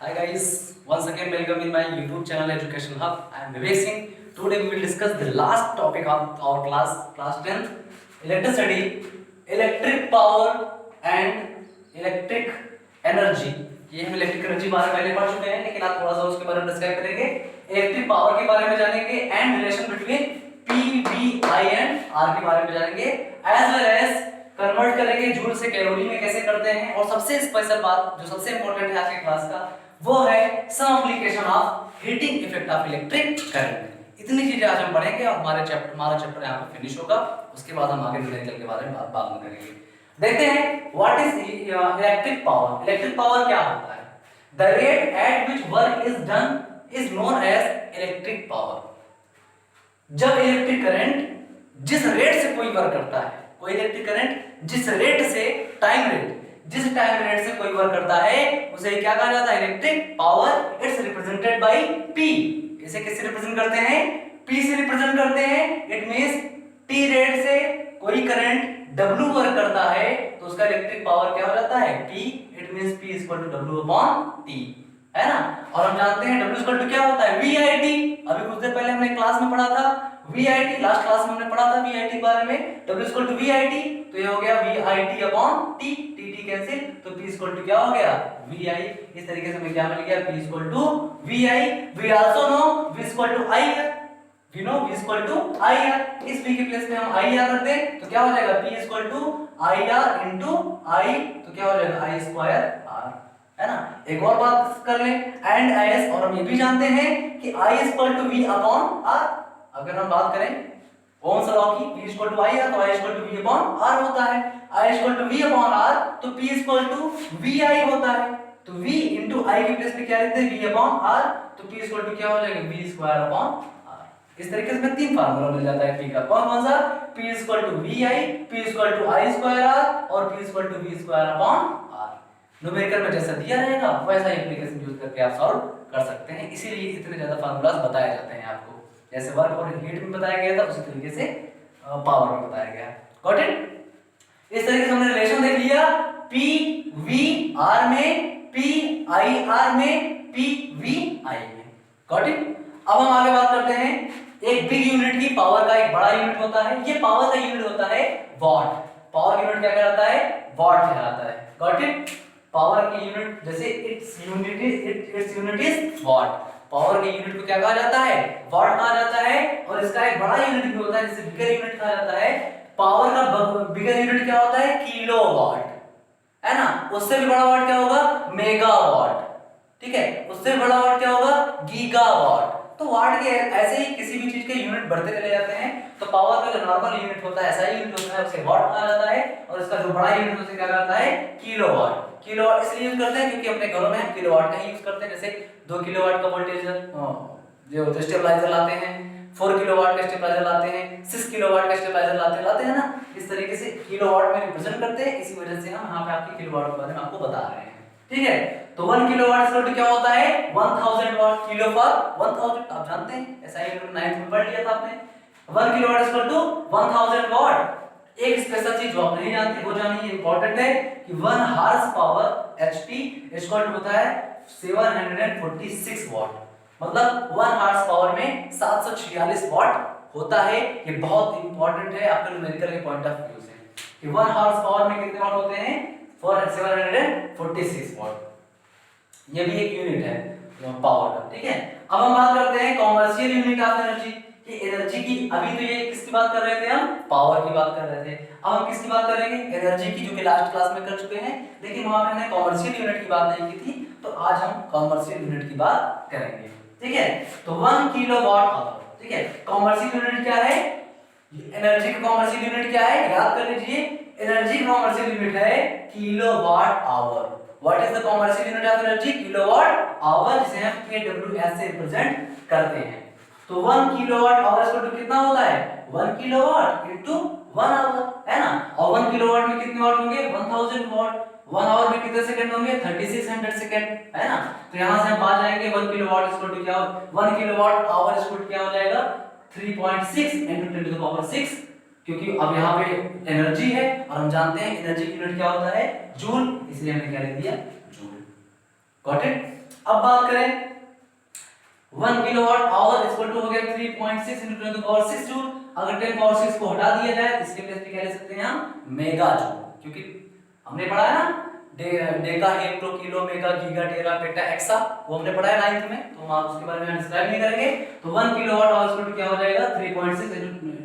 Hi guys, once again welcome in my YouTube channel Education Hub. I am Vivek Singh. Today we will discuss the last topic of our class 10th, electricity, electric power and electric energy. ये हम electric energy बारे में पहले पढ़ चुके हैं, लेकिन आज थोड़ा सा उसके बारे में डिस्कस करेंगे, इलेक्ट्रिक पावर के बारे में जानेंगे and relation between P, V, I and R के बारे में जानेंगे, एज वेल एज कन्वर्ट करेंगे जूल से कैलोरी में कैसे करते हैं, और सबसे स्पेशल बात जो सबसे इंपॉर्टेंट है आज के क्लास का वो है some application of heating effect of electric current. इतनी चीजें आज हम पढ़ेंगे और हमारा चैप्टर यहाँ पे फिनिश होगा। उसके बाद हम आगे न्यूमेरिकल के बारे में बात में करेंगे। देखते हैं what is electric power. Electric power क्या होता है? The rate at which work is done is known as electric power. जब इलेक्ट्रिक करंट जिस रेट से कोई वर्क करता है, कोई इलेक्ट्रिक करंट जिस रेट से जिस टाइम रेट से कोई वर्क करता है उसे क्या कहा जाता है? Electric power. It's represented by P। इसे किससे रिप्रेजेंट करते हैं? P से रिप्रेजेंट करते हैं। इट मींस T रेट से कोई करंट W वर्क करता है तो उसका इलेक्ट्रिक पावर क्या हो जाता है? P। It means P W/T, है ना। और हम जानते हैं W क्या होता है? VIT। अभी कुछ देर पहले हमने क्लास में पढ़ा था VIT, लास्ट क्लास में हमने पढ़ा था VIT के बारे में। W VIT, तो ये हो गया VIT/T, T कैंसिल, तो P क्या हो गया? VI। इस तरीके से हमें क्या मिल गया? P VI। We also know V IR। We know V IR। इस V के प्लेस पे हम IR रख दें तो क्या हो जाएगा? P IR into I, तो क्या हो जाएगा? I²R, है ना। एक और बात कर लें, एंड एस, और हम ये भी जानते हैं कि I V/R। अगर हम बात करें ओम्स लॉ की, P IR तो I V/R होता है। I V/R तो P VI होता है। तो V into I के प्लेस पे क्या लिखते हैं? V/R, तो P क्या हो जाएगा? V²/R। इस तरीके से हमें तीन फार्मूला मिल जाता है P का। कौन सा? P VI, P I²R और P V²/R। न्यूमेरिकल में जैसा दिया रहेगा वैसा ही एप्लीकेशन यूज करके आप सॉल्व कर सकते हैं। इसीलिए इतने ज्यादा फार्मूलाज बताए जाते हैं आपको। जैसे वर्क और हीट में बताया गया था उसी तरीके से पावर में बताया गया। Got it? इस तरीके से हमने रिलेशन देख लिया P V R में, P I R में, P V I में। Got it? अब हम आगे बात करते हैं एक बिग यूनिट की। पावर का एक बड़ा यूनिट होता है, ये पावर का यूनिट होता है वॉट। पावर यूनिट क्या कहलाता है? वॉट कहलाता है। Got it? पावर की यूनिट जैसे its unit is what. Power के यूनिट को क्या कहा जाता है? वॉट कहा जाता है। और इसका एक बड़ा यूनिट भी होता है जिसे बिगर यूनिट कहा जाता है। पावर का बिगर यूनिट क्या होता है? किलोवाट, है ना। उससे भी बड़ा वाट क्या होगा? मेगावाट, ठीक है। उससे भी बड़ा वाट क्या होगा? गीगावाट। तो वाट के ऐसे ही किसी भी चीज के यूनिट बढ़ते चले जाते हैं। तो पावर का जो नॉर्मल यूनिट होता है, ऐसा ही यूनिट होता है, उसे वाट कहा जाता है। और इसका जो बड़ा यूनिट उसे क्या कहता है? किलोवाट। किलोवाट इसलिए यूज करते हैं क्योंकि अपने घरों में हम किलोवाट का ही यूज करते हैं। जैसे 2 किलोवाट का वोल्टेज जो स्टेबलाइजर लाते हैं, 4 किलोवाट का स्टेबलाइजर लाते हैं, 6 किलोवाट का स्टेबलाइजर लाते हैं ना। इस तरीके से किलोवाट में रिप्रेजेंट करते हैं। इसी वजह से हम यहाँ पे आपके किलोवाट के बारे में आपको बता रहे हैं, ठीक है। तो 1 किलोवाट इक्वल टू क्या होता है? 1000 वाट। किलो पर 1000 आप जानते हैं, ऐसा ही 9th में पढ़ लिया था आपने। 1 किलोवाट इक्वल टू 1000 वाट। एक स्पेशल चीज जो आप नहीं जानते वो जानिए, इंपॉर्टेंट है कि 1 horse power HP equal to होता है 746 वाट। मतलब 1 हॉर्स पावर में 746 वाट होता है। ये बहुत इंपॉर्टेंट है आपके न्यूमेरिकल के पॉइंट ऑफ व्यू से कि 1 हॉर्स पावर में कितने वाट होते हैं? 746 वाट। ये भी एक यूनिट है पावर का, ठीक है। अब हम बात करते हैं कॉमर्शियल यूनिट ऑफ एनर्जी की। एनर्जी की अभी तो ये किसकी बात कर रहे थे? हम पावर की बात कर रहे थे। अब हम किसकी बात करेंगे? एनर्जी की, जो कि लास्ट क्लास में कर चुके हैं, लेकिन वहां पे हमने कॉमर्शियल यूनिट की बात नहीं की थी। तो आज हम कॉमर्शियल यूनिट की बात करेंगे, ठीक है। तो 1 किलोवाट आवर, ठीक है। कॉमर्शियल यूनिट क्या है? एनर्जी का कॉमर्शियल यूनिट क्या है? याद कर लीजिए, एनर्जी का कॉमर्शियल यूनिट है kilowatt hour. What is the commercial unit of energy? Kilowatt hour, जिसे हम kWh से रिप्रेजेंट करते हैं। तो 1 किलोवाट आवर इक्वल टू कितना होता है? 1 किलोवाट इनटू 1 आवर, है ना। और 1 किलोवाट में कितने वाट होंगे? 1000 वाट। 1 आवर में कितने सेकंड होंगे? 3600 सेकंड, है ना। तो यहां से हम पा जाएंगे 1 किलोवाट इक्वल टू क्या? 1 किलोवाट आवर इक्वल टू क्या हो जाएगा? 3.6 into 10⁶, क्योंकि अब यहाँ पे एनर्जी है और हम जानते हैं एनर्जी की यूनिट क्या होता है? जूल, इसलिए हमने क्या लिख दिया? जूल। Got it? अब बात करें 1 किलोवाट आवर इक्वल टू हो गया 3.6 × 10⁶ जूल। अगर 10⁶ को हटा दिया जाए इसके प्लेस पे क्या लिख सकते हैं हम मेगा जूल, क्योंकि हमने पढ़ा है ना deca hecto kilo mega giga tera peta exa, वो हमने पढ़ा है 9th में, तो हम आप उसके बारे में डिस्क्राइब नहीं करेंगे। तो 1 किलोवाट आवर इक्वल टू क्या हो जाएगा 3.6 ×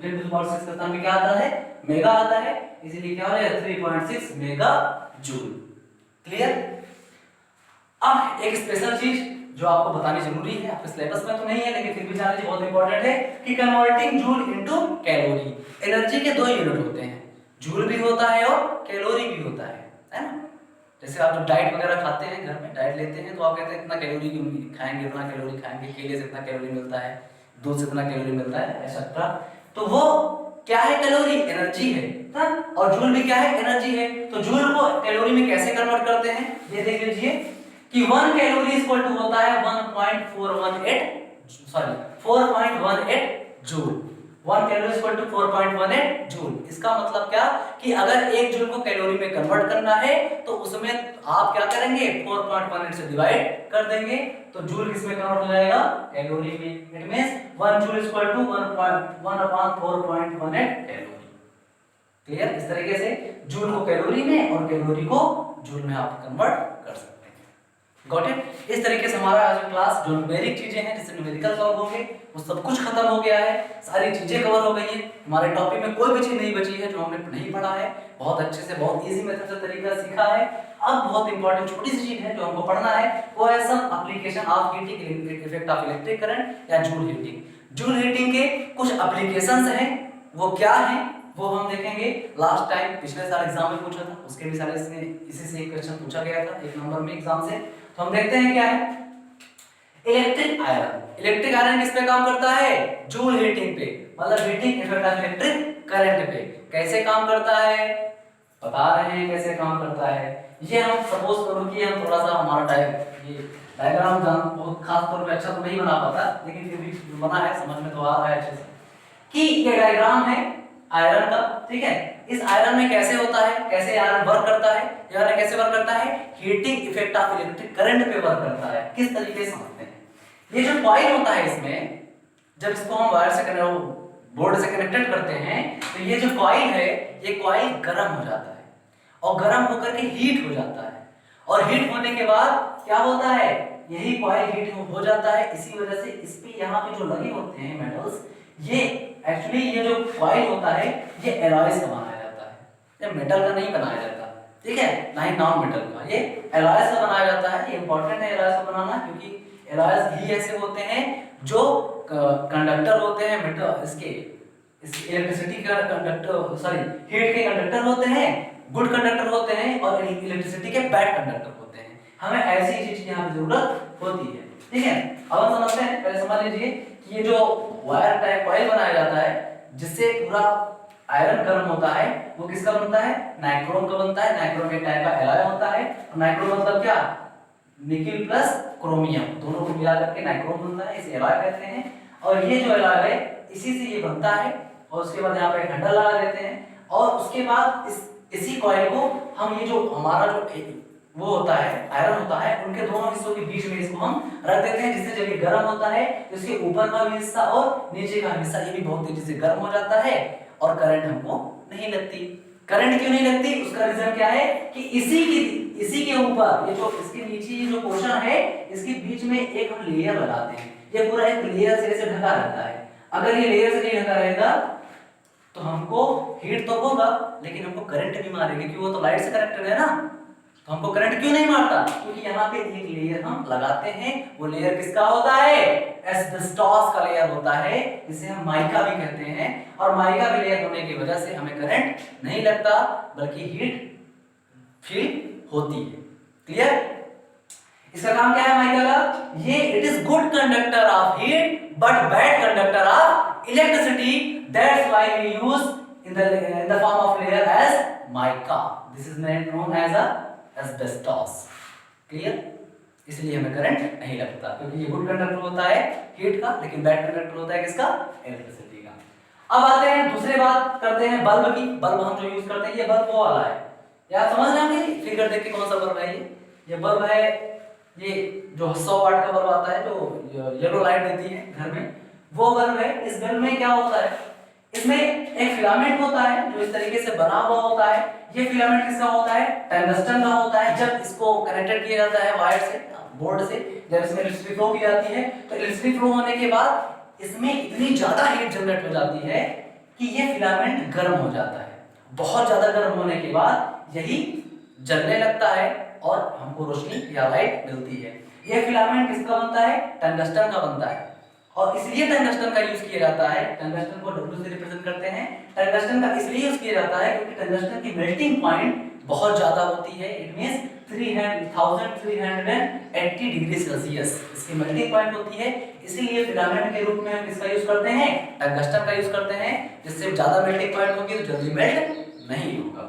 10⁶ का स्थान पे क्या आता है मेगा आता है, इसीलिए क्या हो जाएगा 3.6 मेगा जूल। क्लियर। अब एक स्पेशल चीज जो आपको बतानी जरूरी है, आपके सिलेबस में तो नहीं है लेकिन फिर भी जानना बहुत इंपॉर्टेंट है कि converting joule into calorie. Energy के दो यूनिट होते हैं, जूल भी होता है और कैलोरी भी होता है ना। जैसे आप जब डाइट वगैरह खाते हैं, घर में डाइट लेते हैं, तो आप कहते हैं इतना कैलोरी खाएंगे, इतना कैलोरी खाएंगे, केले से इतना कैलोरी मिलता है, दूध से इतना कैलोरी मिलता है, ऐसा। तो वो क्या है कैलोरी, एनर्जी है ना, और जूल भी क्या है एनर्जी है। तो जूल को कैलोरी में कैसे कन्वर्ट करते हैं ये देख लीजिए कि 1 कैलोरी इक्वल टू होता है 4.18 joule. 1 calorie equal to 4.18 joule. इसका मतलब क्या कि अगर 1 जूल को कैलोरी में कन्वर्ट करना है तो उसमें आप क्या करेंगे 4.18 से डिवाइड कर देंगे, तो जूल किसमें कन्वर्ट हो जाएगा कैलोरी में। It means 1 joule equal to 1/4.18 calorie. Clear. इस तरीके से जूल को कैलोरी में और कैलोरी को जूल में आप कन्वर्ट कर सकते हैं। Got it. इस तरीके से हमारा आज का क्लास जो न्यूमेरिक चीजें हैं जिससे न्यूमेरिकल सॉल्व होंगे वो सब कुछ खत्म हो गया है, सारी चीजें कवर हो गई हैं। हमारे टॉपिक में कोई भी चीज नहीं बची है जो हमने नहीं पढ़ा है, बहुत अच्छे से बहुत इजी मेथड से तरीका सीखा है। अब बहुत इंपॉर्टेंट छोटी सी चीज है जो हमको पढ़ना है, वो है some application of heating effect of electric current या जूल हीटिंग। जूल हीटिंग के कुछ एप्लीकेशंस हैं, वो क्या हैं वो हम देखेंगे। लास्ट टाइम पिछले साल एग्जाम में पूछा था, उसके भी सारे इसी से एक क्वेश्चन पूछा गया था 1 नंबर में एग्जाम से। तो हम देखते हैं क्या है इलेक्ट्रिक आयरन। इलेक्ट्रिक आयरन किस पे काम करता है जूल हीटिंग पे, मतलब heating effect of electric current पे। कैसे काम करता है बता रहे हैं कैसे काम करता है। ये हम सपोज करो कि हम थोड़ा सा हमारा टाइप ये डायग्राम बहुत खास तौर पे अच्छा तो नहीं बना पाता, लेकिन फिर भी बना है, समझ में तो आ रहा है अच्छे से कि ये डायग्राम है आयरन का। ठीक है, इस आयरन में कैसे होता है, कैसे आयरन वर्क करता है, आयरन कैसे वर्क करता है heating effect of electric current पे वर्क करता है। किस तरीके से समझते हैं। ये जो कॉइल होता है इसमें जब इसको हम वायर से बोर्ड से कनेक्टेड करते हैं तो ये जो कॉइल है ये कॉइल गर्म हो जाता है और गर्म होकर के हीट हो जाता है, और हीट होने के बाद क्या होता है यही कॉइल हीट हो जाता है। इसी वजह से इस पे यहाँ पे जो लगे होते हैं मेटल्स, ये एक्चुअली ये जो कॉइल होता है ये एलॉयज का बनाया जाता है, ये मेटल का नहीं बनाया जाता। ठीक है, ना ही नॉन मेटल का, ये एलॉयज का बनाया जाता है। ये इंपॉर्टेंट है एलॉयज का बनाना, क्योंकि एलॉयज ही ऐसे होते हैं जो कंडक्टर होते हैं मेटल इसके इलेक्ट्रिसिटी का कंडक्टर सॉरी हीट के कंडक्टर होते हैं, गुड कंडक्टर होते हैं, और इलेक्ट्रिसिटी के बैड कंडक्टर होते हैं। हमें ऐसी चीज की यहाँ जरूरत होती है। ठीक है, अब हम समझते हैं। पहले समझ लीजिए कि ये जो वायर टाइप कॉइल बनाया जाता है जिससे पूरा आयरन गर्म होता है वो किसका बनता है नाइक्रोम का बनता है। नाइक्रोम एक टाइप का एलॉय होता है, और नाइक्रोम मतलब क्या निकेल प्लस क्रोमियम दोनों को मिला करके नाइक्रोम बनता है, इसे एलॉय कहते हैं। और ये जो एलॉय है इसी से ये बनता है, और उसके बाद यहाँ पे एक हैंडल लगा देते हैं, और उसके बाद इसी कॉइल को हम ये जो हमारा जो वो होता है आयरन होता है उनके दोनों हिस्सों के बीच में इसको हम रख देते हैं, जिससे जब ये गर्म होता है तो इसके ऊपर का भी हिस्सा और नीचे का हिस्सा ये भी बहुत तेजी से गर्म हो जाता है और करंट हमको नहीं लगती। करंट क्यों नहीं लगती उसका रीजन क्या है कि इसी के ऊपर ये जो इसके नीचे ये जो पोर्शन है इसके बीच में एक हम लेयर लगाते हैं, ये पूरा एक लेयर से ऐसे ढका रहता है। अगर ये लेयर से नहीं ढका रहेगा तो हमको हीट तो होगा लेकिन हमको करंट भी मारेगा, क्योंकि वो तो लाइट से कनेक्टेड है ना। तो हमको करंट क्यों नहीं मारता, क्योंकि यहाँ पे एक लेयर हम लगाते हैं। वो लेयर किसका होता है एस्बेस्टॉस का लेयर होता है, जिसे हम माइका भी कहते हैं। और माइका का लेयर होने की वजह से हमें करंट नहीं लगता बल्कि हीट फील होती है। क्लियर। इसका काम क्या है माइका का, ये it is good conductor of heat but bad conductor of electricity, that's why we use in the form of layer as mica. This is known as a asbestos. Clear. इसलिए हमें current नहीं लगता क्योंकि ये good conductor होता है heat का, लेकिन बैड कंडक्टर होता है किसका इलेक्ट्रिसिटी का। अब आते हैं दूसरे बात करते हैं बल्ब की। बल्ब हम जो यूज करते हैं ये बल्ब वो वाला है, यार समझ रहे हैं फिगर देख के कौन सा बल्ब है ये बल्ब है ये जो 100 वाट का बल्ब आता है जो येलो लाइट देती है घर में, वो बल्ब है। इस बल्ब में क्या होता है, इसमें एक फिलामेंट होता है जो इस तरीके से बना हुआ होता है। ये फिलामेंट किसका होता है, टंगस्टन का होता है। जब इसको कनेक्टेड किया जाता है वायर से, बोर्ड से, जब इसमें इलेक्ट्रिसिटी फ्लो की जाती है, तो इलेक्ट्रिसिटी फ्लो होने के बाद इसमें इतनी ज्यादा हीट जनरेट हो जाती है कि ये फिलामेंट गर्म हो जाता है। बहुत ज्यादा गर्म होने के बाद यही जलने लगता है और हमको रोशनी या लाइट मिलती है। ये फिलामेंट किसका बनता है, टंगस्टन का बनता है। और इसलिए टंगस्टन का यूज किया जाता है, टंगस्टन को W से रिप्रेजेंट करते हैं। टंगस्टन का इसलिए यूज किया जाता है क्योंकि टंगस्टन की मेल्टिंग पॉइंट बहुत ज्यादा होती है। इट मींस 1380 डिग्री सेल्सियस इसकी मेल्टिंग पॉइंट होती है। इसीलिए फिलामेंट के रूप में हम किसका यूज करते हैं, टंगस्टन का यूज करते हैं, जिससे ज्यादा मेल्टिंग पॉइंट होगी तो जल्दी मेल्ट नहीं होगा।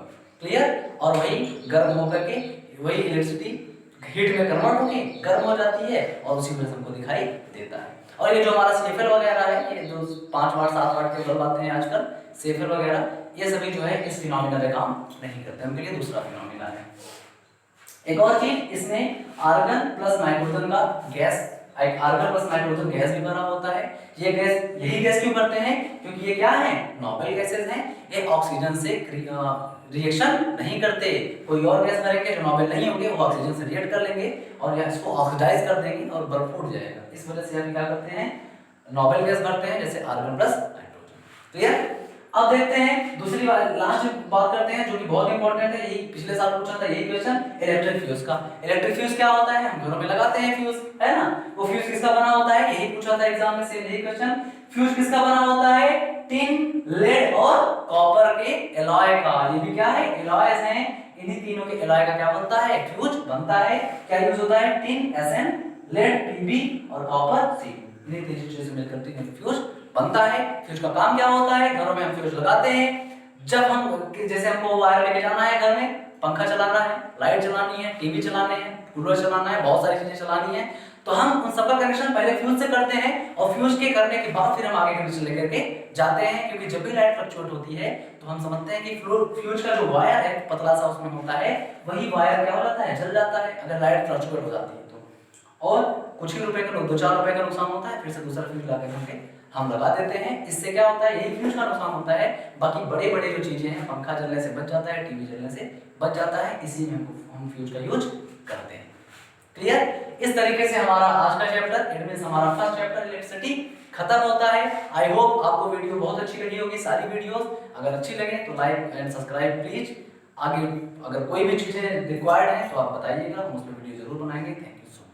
क्लियर। और वही गर्म होकर के वही इलेक्ट्रिसिटी हीट में कन्वर्ट होके गर्म हो जाती है और उसी में हमको दिखाई देता है। और ये जो हमारा सेफर वगैरह है, ये जो 5 वाट 7 वाट के बल्ब आते हैं आजकल, सेफर वगैरह, ये सभी जो है इस फिनोमिना पे काम नहीं करते, उनके लिए दूसरा फिनोमिना है। एक और चीज, इसमें आर्गन प्लस नाइट्रोजन का gas, argon plus nitrogen gas भी बना होता है। ये गैस, यही गैस क्यों करते हैं, क्योंकि ये क्या है, नोबल गैसेस हैं। ये ऑक्सीजन से रिएक्शन नहीं करते। कोई और गैस भरेंगे जो नोबल नहीं होंगे, वो ऑक्सीजन से रिएक्ट कर लेंगे और या इसको ऑक्सीडाइज कर देंगे और बल्ब फूट जाएगा। इस वजह से हम क्या करते हैं, नोबल गैस भरते हैं, जैसे आर्गन प्लस नाइट्रोजन। क्लियर। अब देखते हैं दूसरी बात, लास्ट बात करते हैं जो कि बहुत इंपॉर्टेंट है, यही पिछले साल पूछा था यही क्वेश्चन, इलेक्ट्रिक फ्यूज का। इलेक्ट्रिक फ्यूज क्या होता है, हम घरों में लगाते हैं फ्यूज, है ना। वो फ्यूज किसका बना होता है, यही पूछा था एग्जाम में से, यही क्वेश्चन। फ्यूज किसका बना होता है, टिन, लेड और कॉपर के एलॉय का। ये भी क्या है, एलॉयज हैं। इन्हीं तीनों के एलॉय का क्या बनता है, फ्यूज बनता है। क्या यूज होता है, टिन Sn, लेड Pb और कॉपर C। इन्हीं तीन चीजों से मिलकर फ्यूज बनता है। फ्यूज का काम क्या होता है, घरों में हम फ्यूज लगाते हैं जब हम, जैसे हमको वायर लेके जाना है घर में, पंखा चलाना है, लाइट चलानी है, टीवी चलाने हैं, कूलर चलाना है, बहुत सारी चीजें चलानी है, तो हम उन सबका कनेक्शन पहले फ्यूज से करते हैं और फ्यूज के करने के बाद फिर हम आगे कनेक्शन लेकर के जाते हैं। क्योंकि जब भी लाइट फ्लक्चुएट होती है तो हम समझते हैं कि फ्यूज का जो वायर है पतला सा उसमें होता है, वही वायर क्या हो जाता है, जल जाता है अगर लाइट फ्लक्चुएट हो जाती है तो। और कुछ ही रुपए का, 2-4 रुपए का नुकसान होता है, फिर से दूसरा फ्यूज लाकर हम लगा देते हैं। इससे क्या होता है, यही फ्यूज का नुकसान होता है। बाकी बड़े बड़े जो चीजें हैं, पंखा जलने से बच जाता है, टीवी जलने से बच जाता है, इसी में हम फ्यूज का यूज करते हैं। क्लियर। इस तरीके से हमारा आज का चैप्टर, इट मींस हमारा फर्स्ट चैप्टर इलेक्ट्रिसिटी खत्म होता है। आई होप आपको वीडियो बहुत अच्छी लगी होगी, सारी वीडियोस अगर अच्छी लगे तो लाइक एंड सब्सक्राइब प्लीज। आगे अगर कोई भी चीजें रिक्वायर्ड है तो आप बताइएगा, हम उस पर वीडियो जरूर बनाएंगे। Thank you so much.